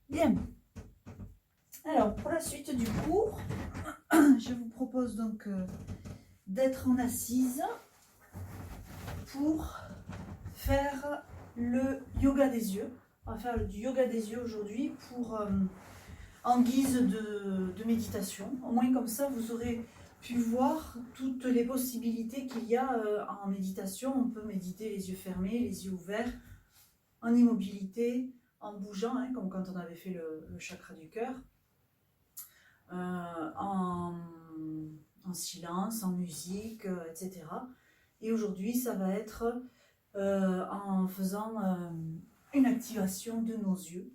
Bien. Alors, pour la suite du cours, je vous propose donc d'être en assise pour faire le yoga des yeux. On va faire du yoga des yeux aujourd'hui pour en guise de méditation. Au moins comme ça, vous aurez pu voir toutes les possibilités qu'il y a en méditation. On peut méditer les yeux fermés, les yeux ouverts, en immobilité, en bougeant, hein, comme quand on avait fait le chakra du cœur. En silence, en musique, etc. Et aujourd'hui, ça va être en faisant une activation de nos yeux.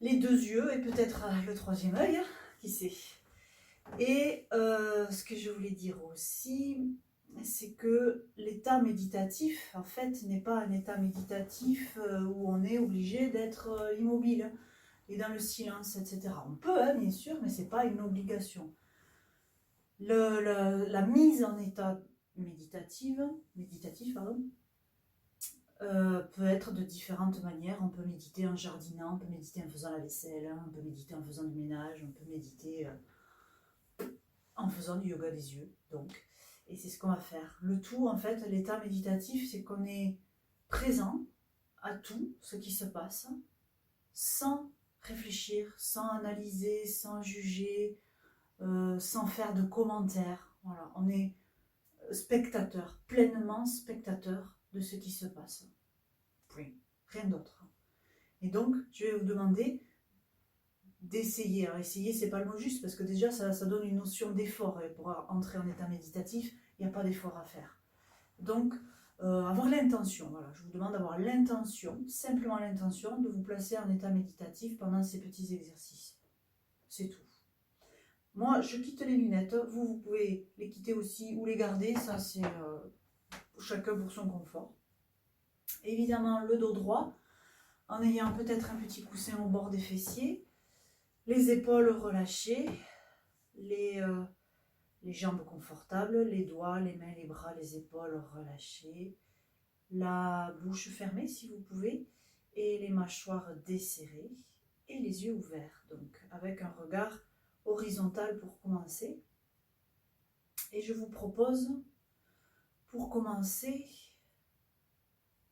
Les deux yeux et peut-être le troisième œil, qui sait. Et ce que je voulais dire aussi, c'est que l'état méditatif, en fait, n'est pas un état méditatif où on est obligé d'être immobile et dans le silence, etc. On peut, hein, bien sûr, mais ce n'est pas une obligation. La mise en état méditatif peut être de différentes manières. On peut méditer en jardinant, on peut méditer en faisant la vaisselle, on peut méditer en faisant du ménage, on peut méditer en faisant du yoga des yeux. Donc, et c'est ce qu'on va faire. Le tout, en fait, l'état méditatif, c'est qu'on est présent à tout ce qui se passe sans réfléchir, sans analyser, sans juger, sans faire de commentaires. Voilà, on est spectateur, pleinement spectateur de ce qui se passe. Oui, rien d'autre. Et donc, je vais vous demander d'essayer. Alors, essayer, c'est pas le mot juste, parce que déjà, ça donne une notion d'effort. Et pour entrer en état méditatif, il n'y a pas d'effort à faire. Donc, avoir l'intention. Voilà, je vous demande d'avoir l'intention, simplement l'intention, de vous placer en état méditatif pendant ces petits exercices. C'est tout. Moi, je quitte les lunettes. Vous pouvez les quitter aussi ou les garder. Ça, c'est chacun pour son confort. Évidemment, le dos droit, en ayant peut-être un petit coussin au bord des fessiers. Les épaules relâchées. Les jambes confortables. Les doigts, les mains, les bras, les épaules relâchées. La bouche fermée si vous pouvez. Et les mâchoires desserrées. Et les yeux ouverts. Donc, avec un regard horizontal pour commencer. Et je vous propose, pour commencer,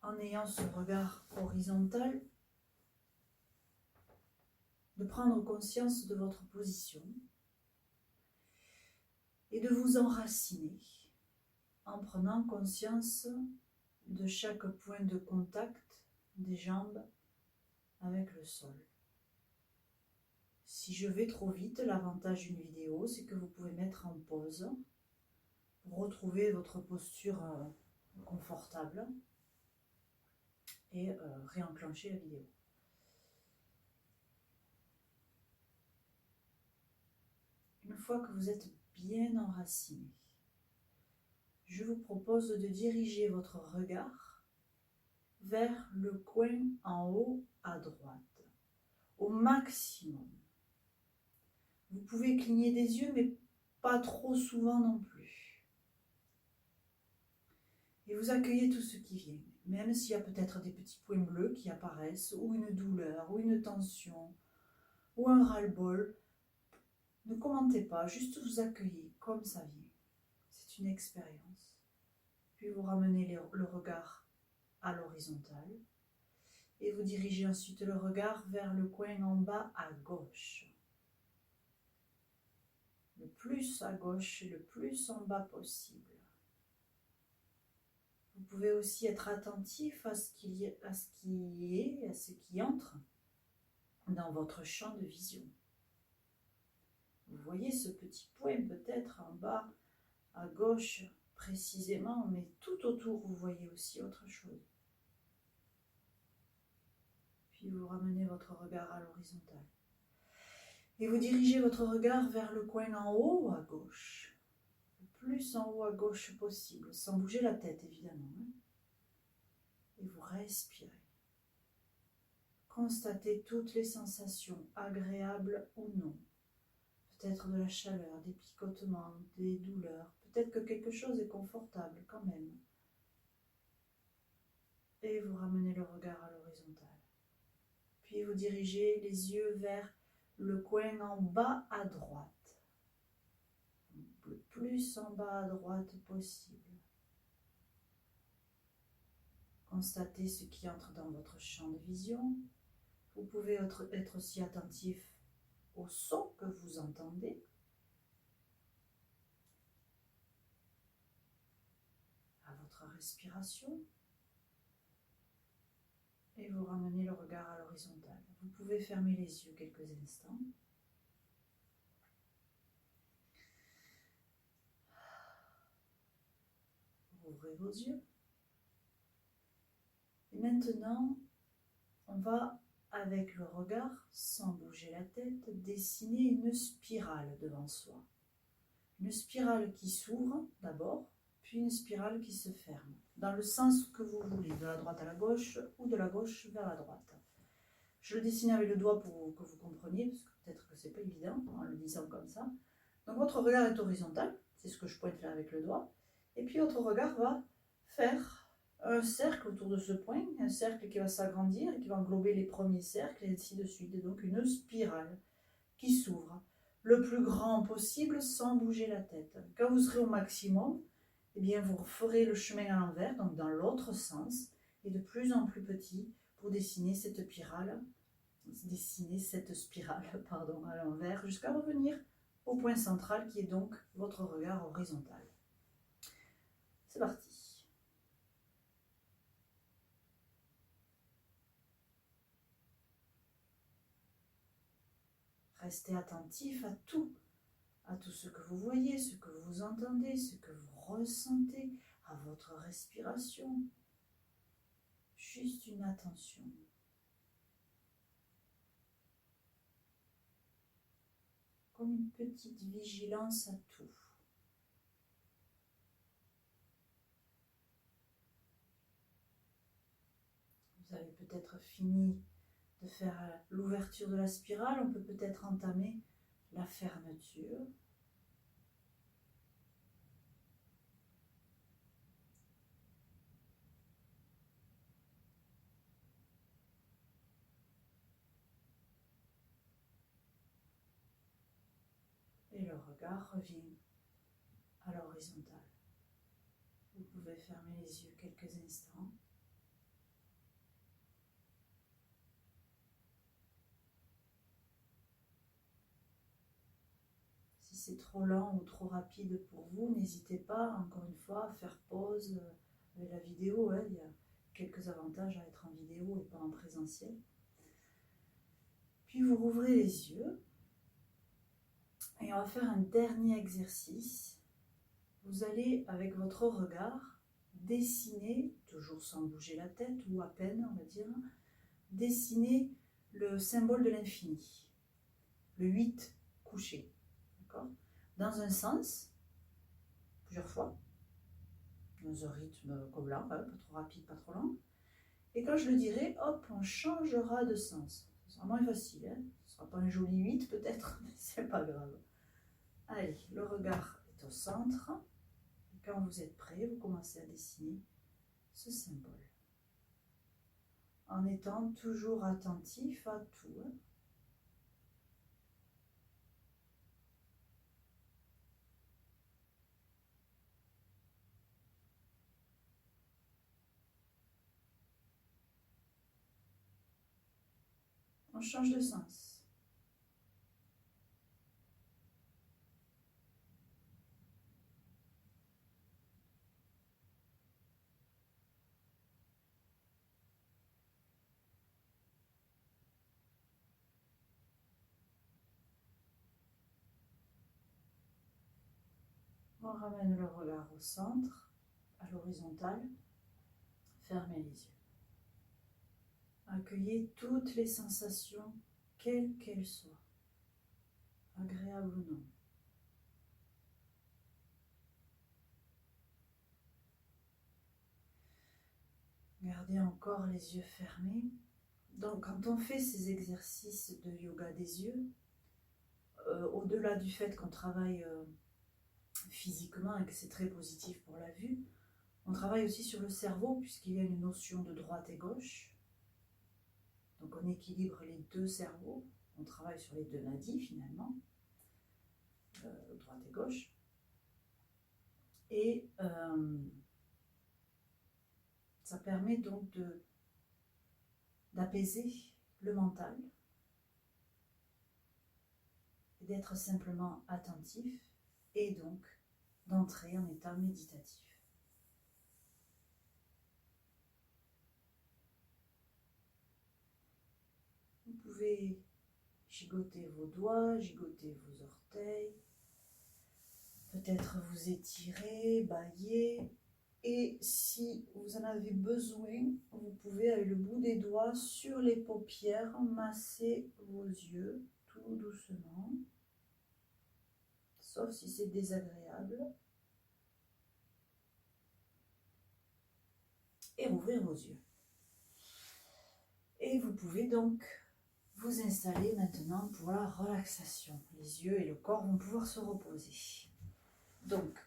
en ayant ce regard horizontal, de prendre conscience de votre position et de vous enraciner en prenant conscience de chaque point de contact des jambes avec le sol. Si je vais trop vite, l'avantage d'une vidéo, c'est que vous pouvez mettre en pause pour retrouver votre posture confortable et réenclencher la vidéo. Une fois que vous êtes bien enraciné, je vous propose de diriger votre regard vers le coin en haut à droite, au maximum. Vous pouvez cligner des yeux, mais pas trop souvent non plus. Et vous accueillez tout ce qui vient, même s'il y a peut-être des petits points bleus qui apparaissent, ou une douleur, ou une tension, ou un ras-le-bol. Ne commentez pas, juste vous accueillez comme ça vient. C'est une expérience. Puis vous ramenez le regard à l'horizontale et vous dirigez ensuite le regard vers le coin en bas à gauche. Le plus à gauche et le plus en bas possible. Vous pouvez aussi être attentif à ce qui entre dans votre champ de vision. Vous voyez ce petit point peut-être en bas à gauche précisément, mais tout autour vous voyez aussi autre chose. Puis vous ramenez votre regard à l'horizontale. Et vous dirigez votre regard vers le coin en haut à gauche. Le plus en haut à gauche possible, sans bouger la tête évidemment. Et vous respirez. Constatez toutes les sensations, agréables ou non. Peut-être de la chaleur, des picotements, des douleurs. Peut-être que quelque chose est confortable quand même. Et vous ramenez le regard à l'horizontale. Puis vous dirigez les yeux vers le coin en bas à droite. Le plus en bas à droite possible. Constatez ce qui entre dans votre champ de vision. Vous pouvez être aussi attentif au son que vous entendez. À votre respiration. Et vous ramenez le regard à l'horizontale. Vous pouvez fermer les yeux quelques instants. Ouvrez vos yeux. Et maintenant, on va, avec le regard, sans bouger la tête, dessiner une spirale devant soi. Une spirale qui s'ouvre d'abord, puis une spirale qui se ferme, dans le sens que vous voulez, de la droite à la gauche ou de la gauche vers la droite. Je le dessine avec le doigt pour que vous compreniez, parce que peut-être que c'est pas évident en le disant comme ça. Donc votre regard est horizontal, c'est ce que je pointe là avec le doigt, et puis votre regard va faire un cercle autour de ce point, un cercle qui va s'agrandir et qui va englober les premiers cercles et ainsi de suite, et donc une spirale qui s'ouvre le plus grand possible sans bouger la tête. Quand vous serez au maximum, eh bien vous ferez le chemin à l'envers, donc dans l'autre sens, et de plus en plus petit pour dessiner cette spirale, à l'envers, jusqu'à revenir au point central qui est donc votre regard horizontal. C'est parti. Restez attentif à tout ce que vous voyez, ce que vous entendez, ce que vous ressentez, à votre respiration. Juste une attention. Comme une petite vigilance à tout. Vous avez peut-être fini de faire l'ouverture de la spirale, on peut peut-être entamer la fermeture. Et le regard revient à l'horizontale. Vous pouvez fermer les yeux quelques instants. Si c'est trop lent ou trop rapide pour vous, n'hésitez pas, encore une fois, à faire pause avec la vidéo. Il y a quelques avantages à être en vidéo et pas en présentiel. Puis vous rouvrez les yeux. Et on va faire un dernier exercice. Vous allez, avec votre regard, dessiner, toujours sans bouger la tête, ou à peine, on va dire, dessiner le symbole de l'infini, le 8 couché, d'accord ? Dans un sens, plusieurs fois, dans un rythme comme là, pas trop rapide, pas trop lent. Et quand je le dirai, hop, on changera de sens. Ce sera moins facile, hein ? Ce ne sera pas un joli 8 peut-être, mais c'est pas grave. Allez, le regard est au centre. Et quand vous êtes prêt, vous commencez à dessiner ce symbole. En étant toujours attentif à tout. Hein. On change de sens. On ramène le regard au centre, à l'horizontale. Fermez les yeux. Accueillez toutes les sensations, quelles qu'elles soient, agréables ou non. Gardez encore les yeux fermés. Donc, quand on fait ces exercices de yoga des yeux, au-delà du fait qu'on travaille physiquement et que c'est très positif pour la vue, on travaille aussi sur le cerveau puisqu'il y a une notion de droite et gauche. Donc on équilibre les deux cerveaux, on travaille sur les deux nadis finalement, droite et gauche. Et ça permet donc d'apaiser le mental et d'être simplement attentif et donc d'entrer en état méditatif. Vous pouvez gigoter vos doigts, gigoter vos orteils, peut-être vous étirer, bâiller. Et si vous en avez besoin, vous pouvez avec le bout des doigts sur les paupières masser vos yeux tout doucement, sauf si c'est désagréable. Et rouvrir vos yeux. Et vous pouvez donc vous installer maintenant pour la relaxation. Les yeux et le corps vont pouvoir se reposer. Donc,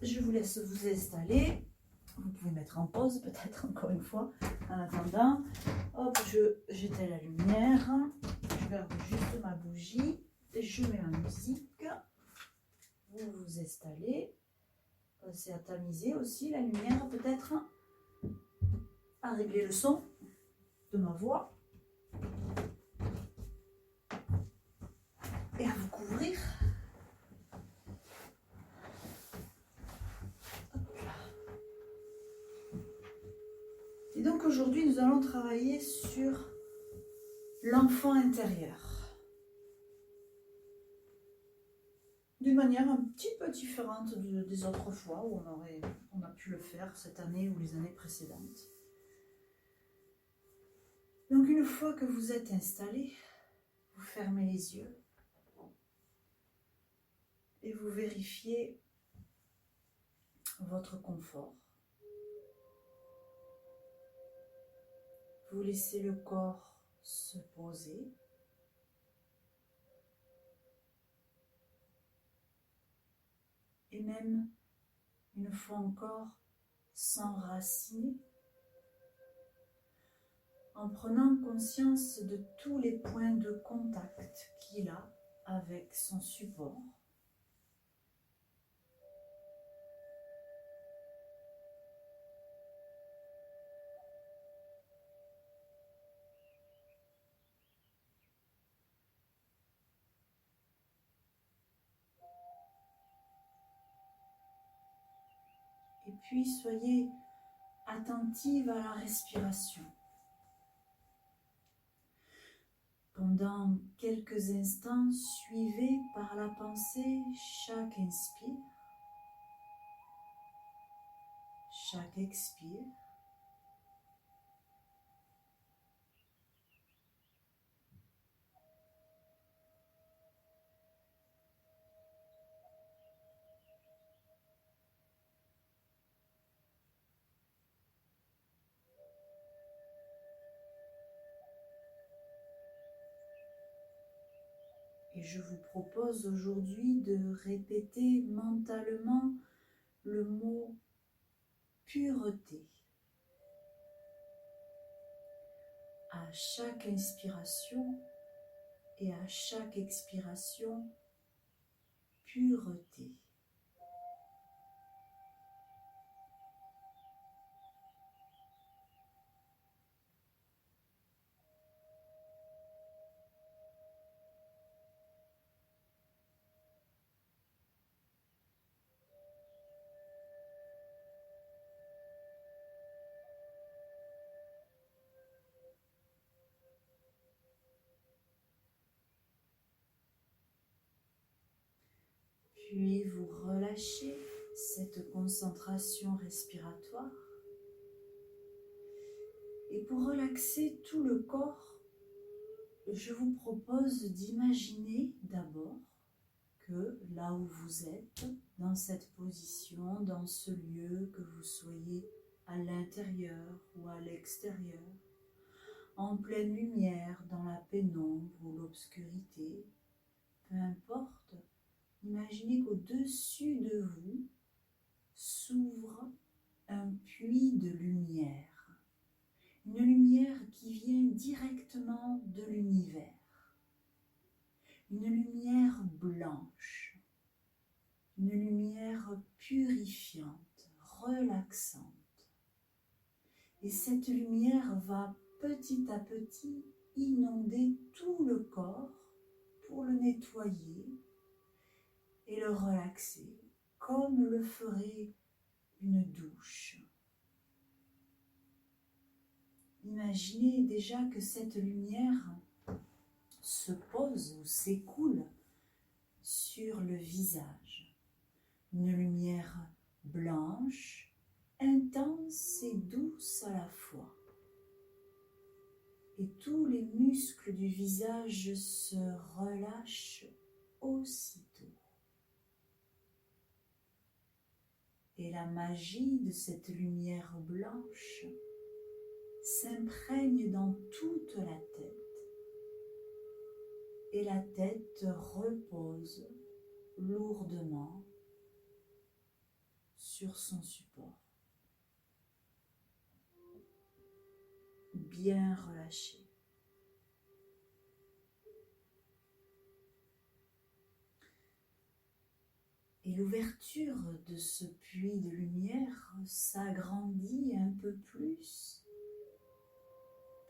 je vous laisse vous installer. Vous pouvez mettre en pause peut-être encore une fois. En attendant, hop, j'éteins la lumière. Je garde juste ma bougie. Et je mets ma musique. Vous vous installez. Pensez à tamiser aussi la lumière peut-être. À régler le son de ma voix. Et à vous couvrir. Et donc aujourd'hui, nous allons travailler sur l'enfant intérieur. D'une manière un petit peu différente des autres fois où on a pu le faire cette année ou les années précédentes. Donc une fois que vous êtes installé, vous fermez les yeux et vous vérifiez votre confort. Vous laissez le corps se poser. Et même, une fois encore, s'enraciner en prenant conscience de tous les points de contact qu'il a avec son support. Et puis, soyez attentive à la respiration. Pendant quelques instants, suivez par la pensée chaque inspire, chaque expire. Et je vous propose aujourd'hui de répéter mentalement le mot pureté. À chaque inspiration et à chaque expiration, pureté. Puis vous relâchez cette concentration respiratoire. Et pour relaxer tout le corps, je vous propose d'imaginer d'abord que là où vous êtes, dans cette position, dans ce lieu, que vous soyez à l'intérieur ou à l'extérieur, en pleine lumière, dans la pénombre ou l'obscurité, peu importe, imaginez qu'au-dessus de vous s'ouvre un puits de lumière. une lumière qui vient directement de l'univers, une lumière blanche, une lumière purifiante, relaxante. Et cette lumière va petit à petit inonder tout le corps pour le nettoyer et le relaxer, comme le ferait une douche. Imaginez déjà que cette lumière se pose ou s'écoule sur le visage. Une lumière blanche, intense et douce à la fois. Et tous les muscles du visage se relâchent aussitôt. Et la magie de cette lumière blanche s'imprègne dans toute la tête. Et la tête repose lourdement sur son support, bien relâché. Et l'ouverture de ce puits de lumière s'agrandit un peu plus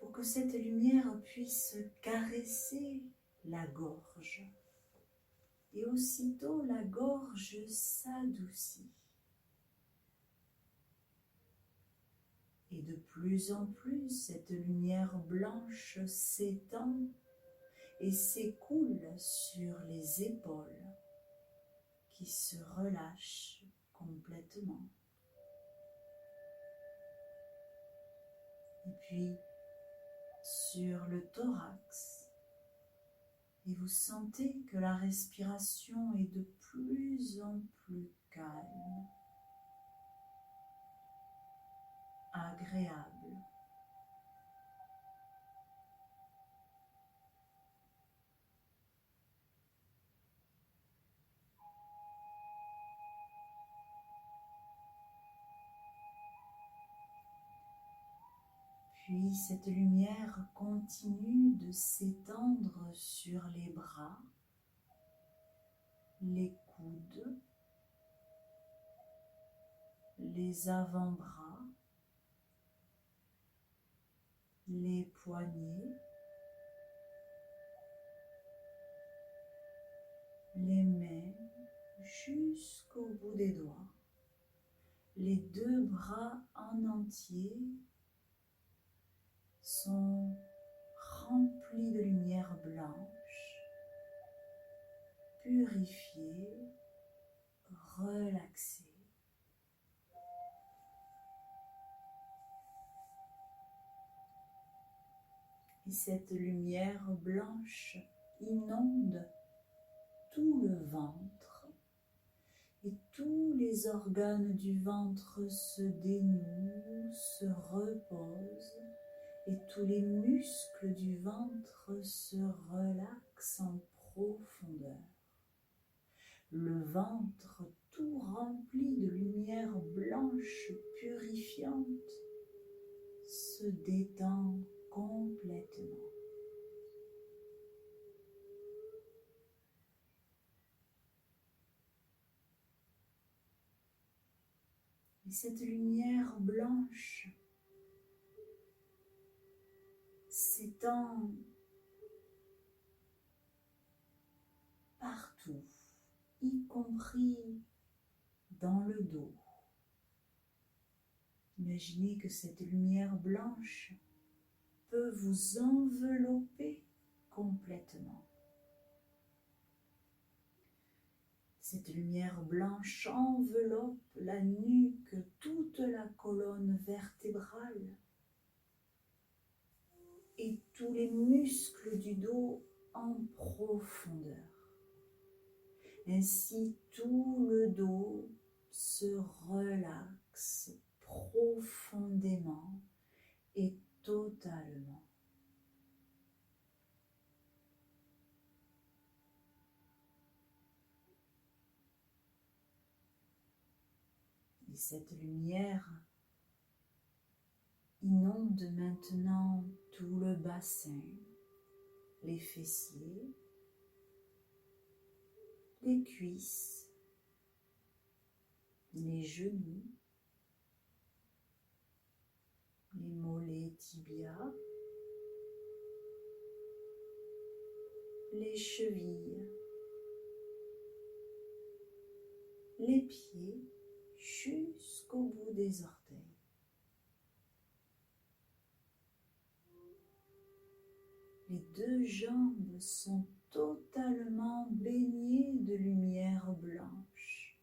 pour que cette lumière puisse caresser la gorge. Et aussitôt la gorge s'adoucit. Et de plus en plus, cette lumière blanche s'étend et s'écoule sur les épaules qui se relâchent complètement. Et puis sur le thorax, et vous sentez que la respiration est de plus en plus calme, agréable. Puis cette lumière continue de s'étendre sur les bras, les coudes, les avant-bras, les poignets, les mains jusqu'au bout des doigts, les deux bras en entier sont remplis de lumière blanche, purifiés, relaxés. Et cette lumière blanche inonde tout le ventre et tous les organes du ventre se dénouent, se reposent et tous les muscles du ventre se relaxent en profondeur. Le ventre tout rempli de lumière blanche purifiante se détend complètement. Et cette lumière blanche s'étend partout, y compris dans le dos. Imaginez que cette lumière blanche peut vous envelopper complètement. Cette lumière blanche enveloppe la nuque, toute la colonne vertébrale et tous les muscles du dos en profondeur. Ainsi, tout le dos se relaxe profondément et totalement. Et cette lumière inonde maintenant tout le bassin, les fessiers, les cuisses, les genoux, les mollets tibias, les chevilles, les pieds jusqu'au bout des orteils. Les deux jambes sont totalement baignées de lumière blanche,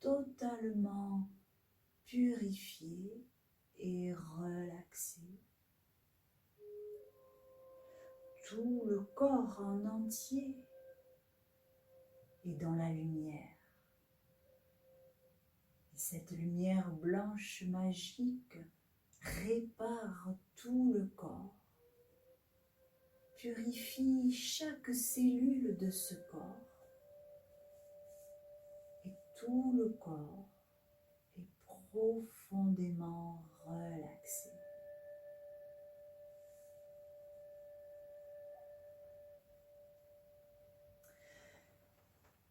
totalement purifiées et relaxées. Tout le corps en entier est dans la lumière. Et cette lumière blanche magique répare tout le corps, purifie chaque cellule de ce corps. Et tout le corps est profondément relaxé.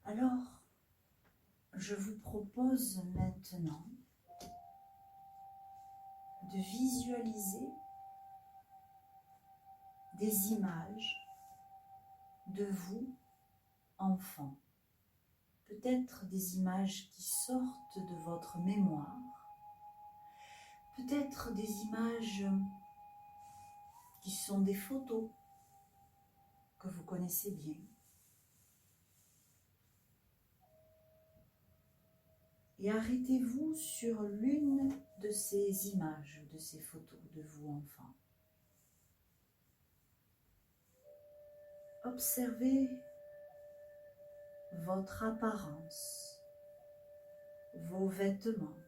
Alors, je vous propose maintenant de visualiser des images de vous, enfant. Peut-être des images qui sortent de votre mémoire. Peut-être des images qui sont des photos que vous connaissez bien. Et arrêtez-vous sur l'une de ces images, de ces photos de vous, enfant. Observez votre apparence, vos vêtements.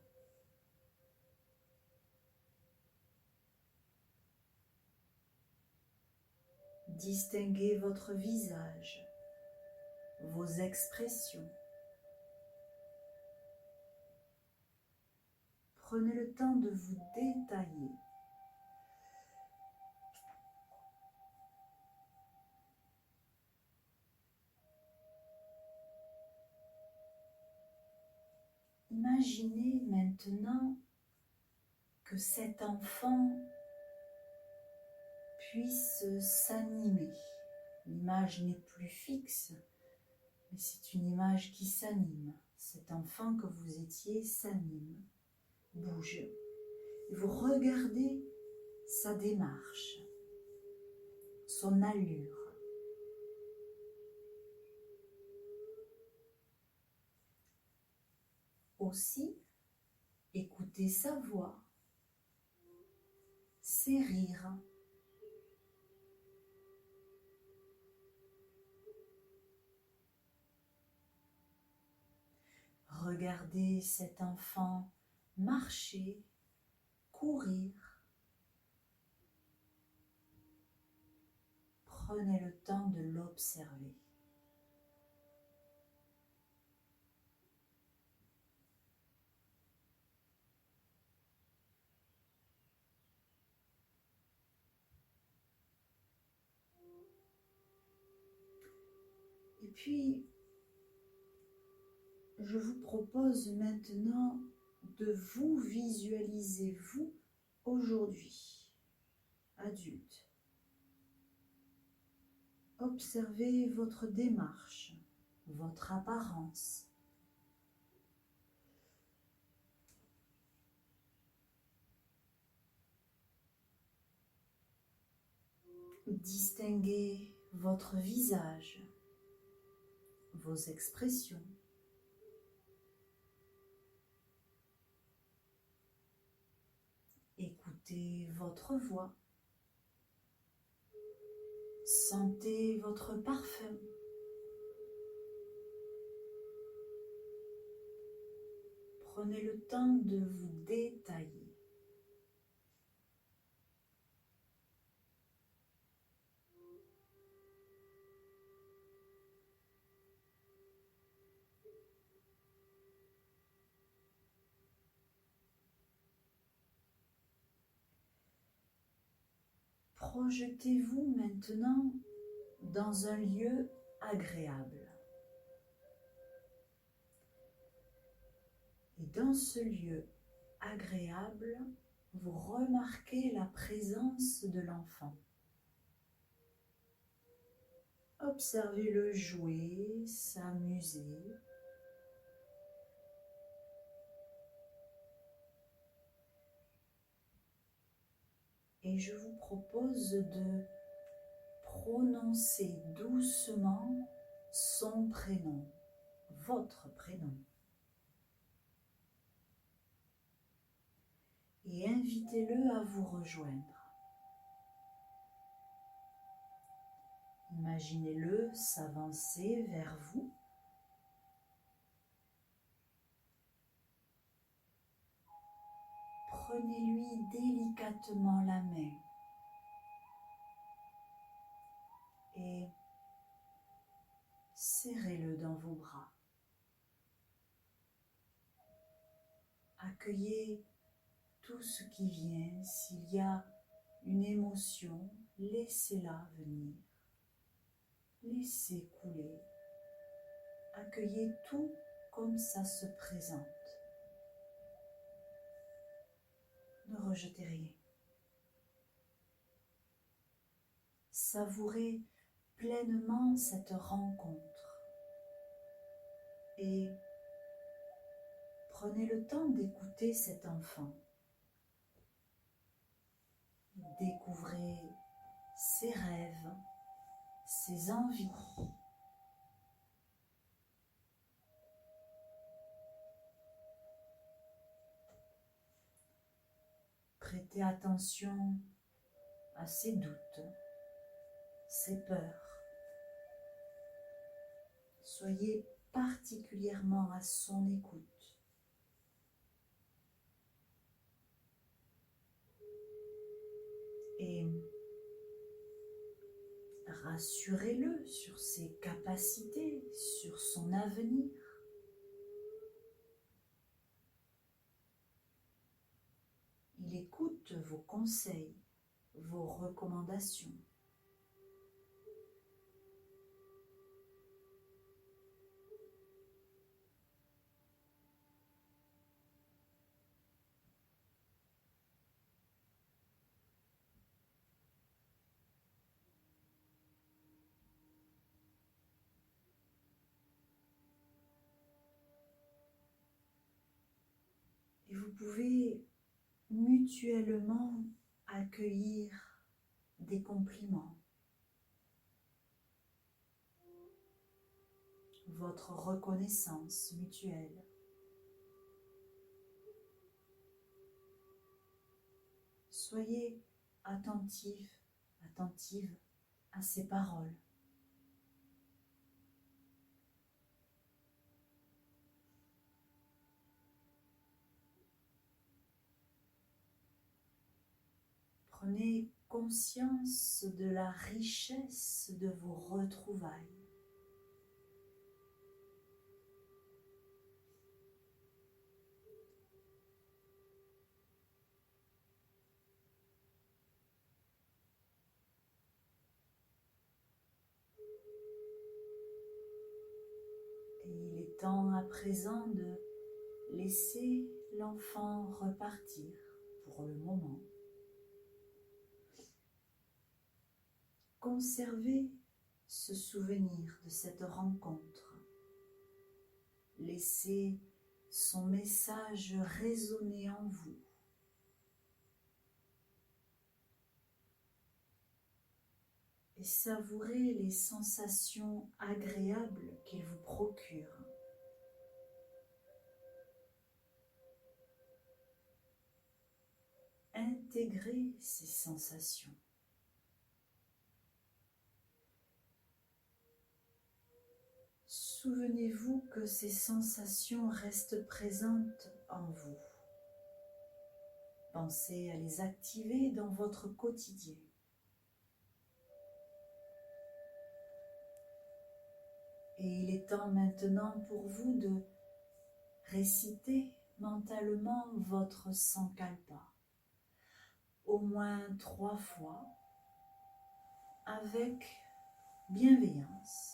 Distinguez votre visage, vos expressions. Prenez le temps de vous détailler. Imaginez maintenant que cet enfant puisse s'animer. L'image n'est plus fixe, mais c'est une image qui s'anime. Cet enfant que vous étiez s'anime, bouge. Et vous regardez sa démarche, son allure. Aussi, écoutez sa voix, ses rires. Regardez cet enfant marcher, courir. Prenez le temps de l'observer. Et puis, je vous propose maintenant de vous visualiser, vous, aujourd'hui, adulte. Observez votre démarche, votre apparence. Distinguez votre visage, vos expressions. Écoutez votre voix. Sentez votre parfum. Prenez le temps de vous détailler. Projetez-vous maintenant dans un lieu agréable. Et dans ce lieu agréable, vous remarquez la présence de l'enfant. Observez-le jouer, s'amuser. Et je vous propose de prononcer doucement son prénom, votre prénom. Et invitez-le à vous rejoindre. Imaginez-le s'avancer vers vous. Prenez-lui délicatement la main et serrez-le dans vos bras. Accueillez tout ce qui vient. S'il y a une émotion, laissez-la venir. Laissez couler. Accueillez tout comme ça se présente. Ne rejetez rien. Savourez pleinement cette rencontre et prenez le temps d'écouter cet enfant. Découvrez ses rêves, ses envies. Prêtez attention à ses doutes, ses peurs. Soyez particulièrement à son écoute. Et rassurez-le sur ses capacités, sur son avenir. Il écoute vos conseils, vos recommandations. Et vous pouvez mutuellement accueillir des compliments, votre reconnaissance mutuelle. Soyez attentif, attentive à ces paroles. Prenez conscience de la richesse de vos retrouvailles. Et il est temps à présent de laisser l'enfant repartir pour le moment. Conservez ce souvenir de cette rencontre. Laissez son message résonner en vous. Et savourez les sensations agréables qu'il vous procure. Intégrez ces sensations. Souvenez-vous que ces sensations restent présentes en vous. Pensez à les activer dans votre quotidien. Et il est temps maintenant pour vous de réciter mentalement votre Sankalpa, au moins 3 fois, avec bienveillance.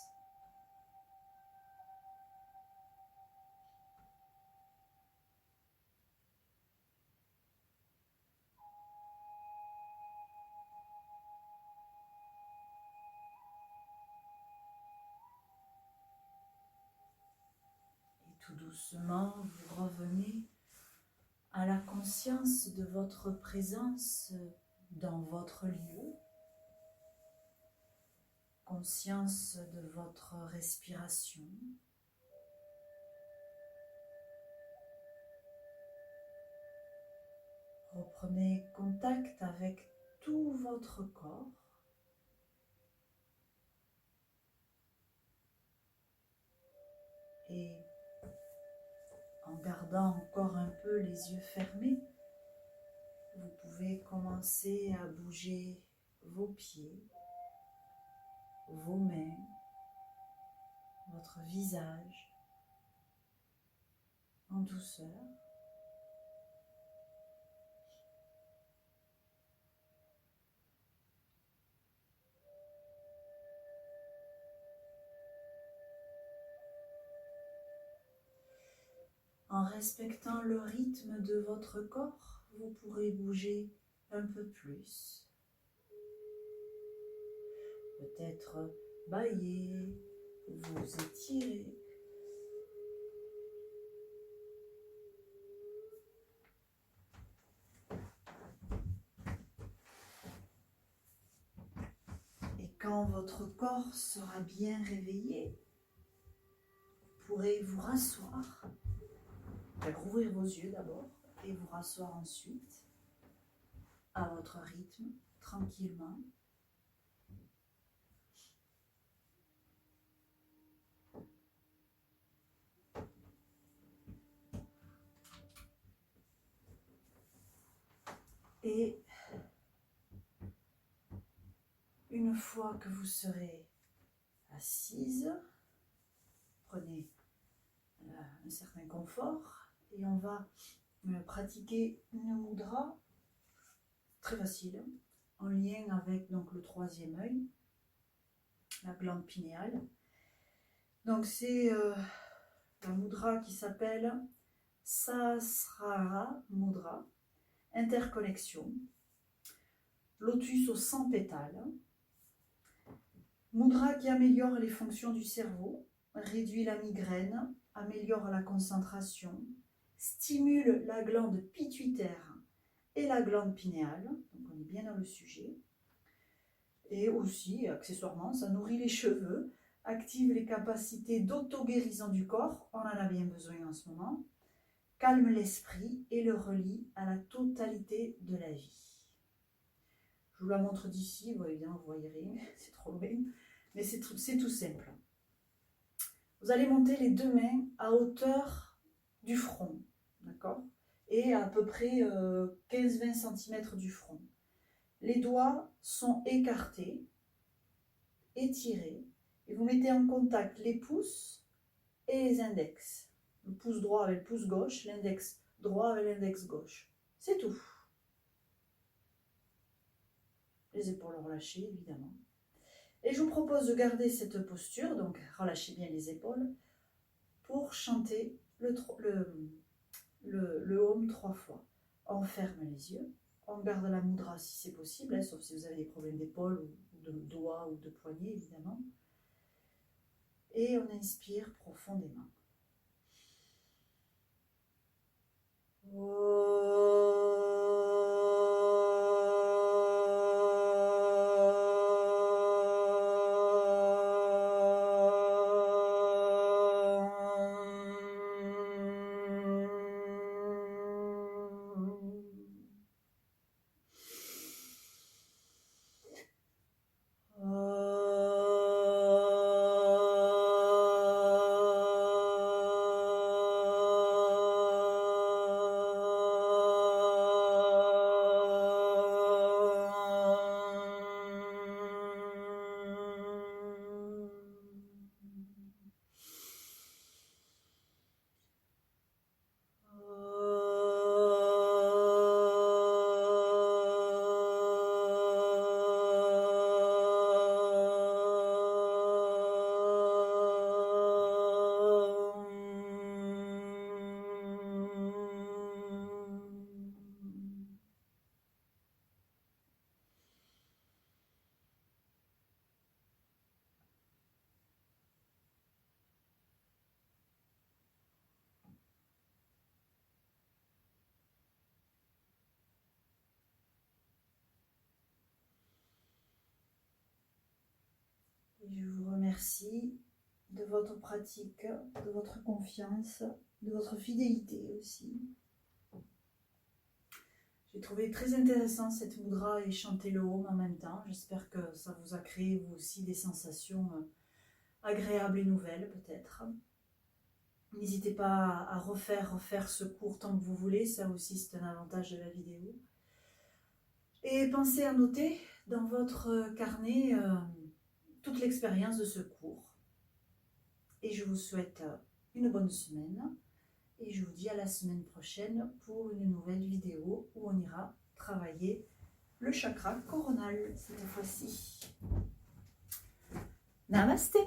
Et tout doucement, vous revenez à la conscience de votre présence dans votre lieu, conscience de votre respiration. Reprenez contact avec tout votre corps. Et en gardant encore un peu les yeux fermés, vous pouvez commencer à bouger vos pieds, vos mains, votre visage en douceur. En respectant le rythme de votre corps, vous pourrez bouger un peu plus. Peut-être bâiller, vous étirer. Et quand votre corps sera bien réveillé, vous pourrez vous rasseoir. Rouvrir vos yeux d'abord et vous rasseoir ensuite à votre rythme, tranquillement. Et une fois que vous serez assise, prenez un certain confort et on va pratiquer une mudra très facile en lien avec donc le troisième œil, la glande pinéale. Donc c'est la mudra qui s'appelle Sahasrara Mudra, interconnexion, lotus aux 100 pétales, mudra qui améliore les fonctions du cerveau, réduit la migraine, améliore la concentration, stimule la glande pituitaire et la glande pinéale, donc on est bien dans le sujet, et aussi, accessoirement, ça nourrit les cheveux, active les capacités d'auto-guérison du corps, on en a bien besoin en ce moment, calme l'esprit et le relie à la totalité de la vie. Je vous la montre d'ici, vous voyez bien, vous voyez rien, c'est trop loin, mais c'est tout simple. Vous allez monter les deux mains à hauteur du front, d'accord ? Et à peu près 15-20 cm du front. Les doigts sont écartés, étirés, et vous mettez en contact les pouces et les index. Le pouce droit avec le pouce gauche, l'index droit avec l'index gauche. C'est tout. Les épaules relâchées, évidemment. Et je vous propose de garder cette posture, donc relâchez bien les épaules, pour chanter le Om 3 fois. On ferme les yeux, on garde la mudra si c'est possible, hein, sauf si vous avez des problèmes d'épaule ou de doigts ou de poignets, évidemment. Et on inspire profondément. Et je vous remercie de votre pratique, de votre confiance, de votre fidélité aussi. J'ai trouvé très intéressant cette mudra et chanter le Om en même temps. J'espère que ça vous a créé vous aussi des sensations agréables et nouvelles peut-être. N'hésitez pas à refaire ce cours tant que vous voulez, ça aussi c'est un avantage de la vidéo. Et pensez à noter dans votre carnet toute l'expérience de ce cours. Et je vous souhaite une bonne semaine. Et je vous dis à la semaine prochaine pour une nouvelle vidéo où on ira travailler le chakra coronal cette fois-ci. Namasté!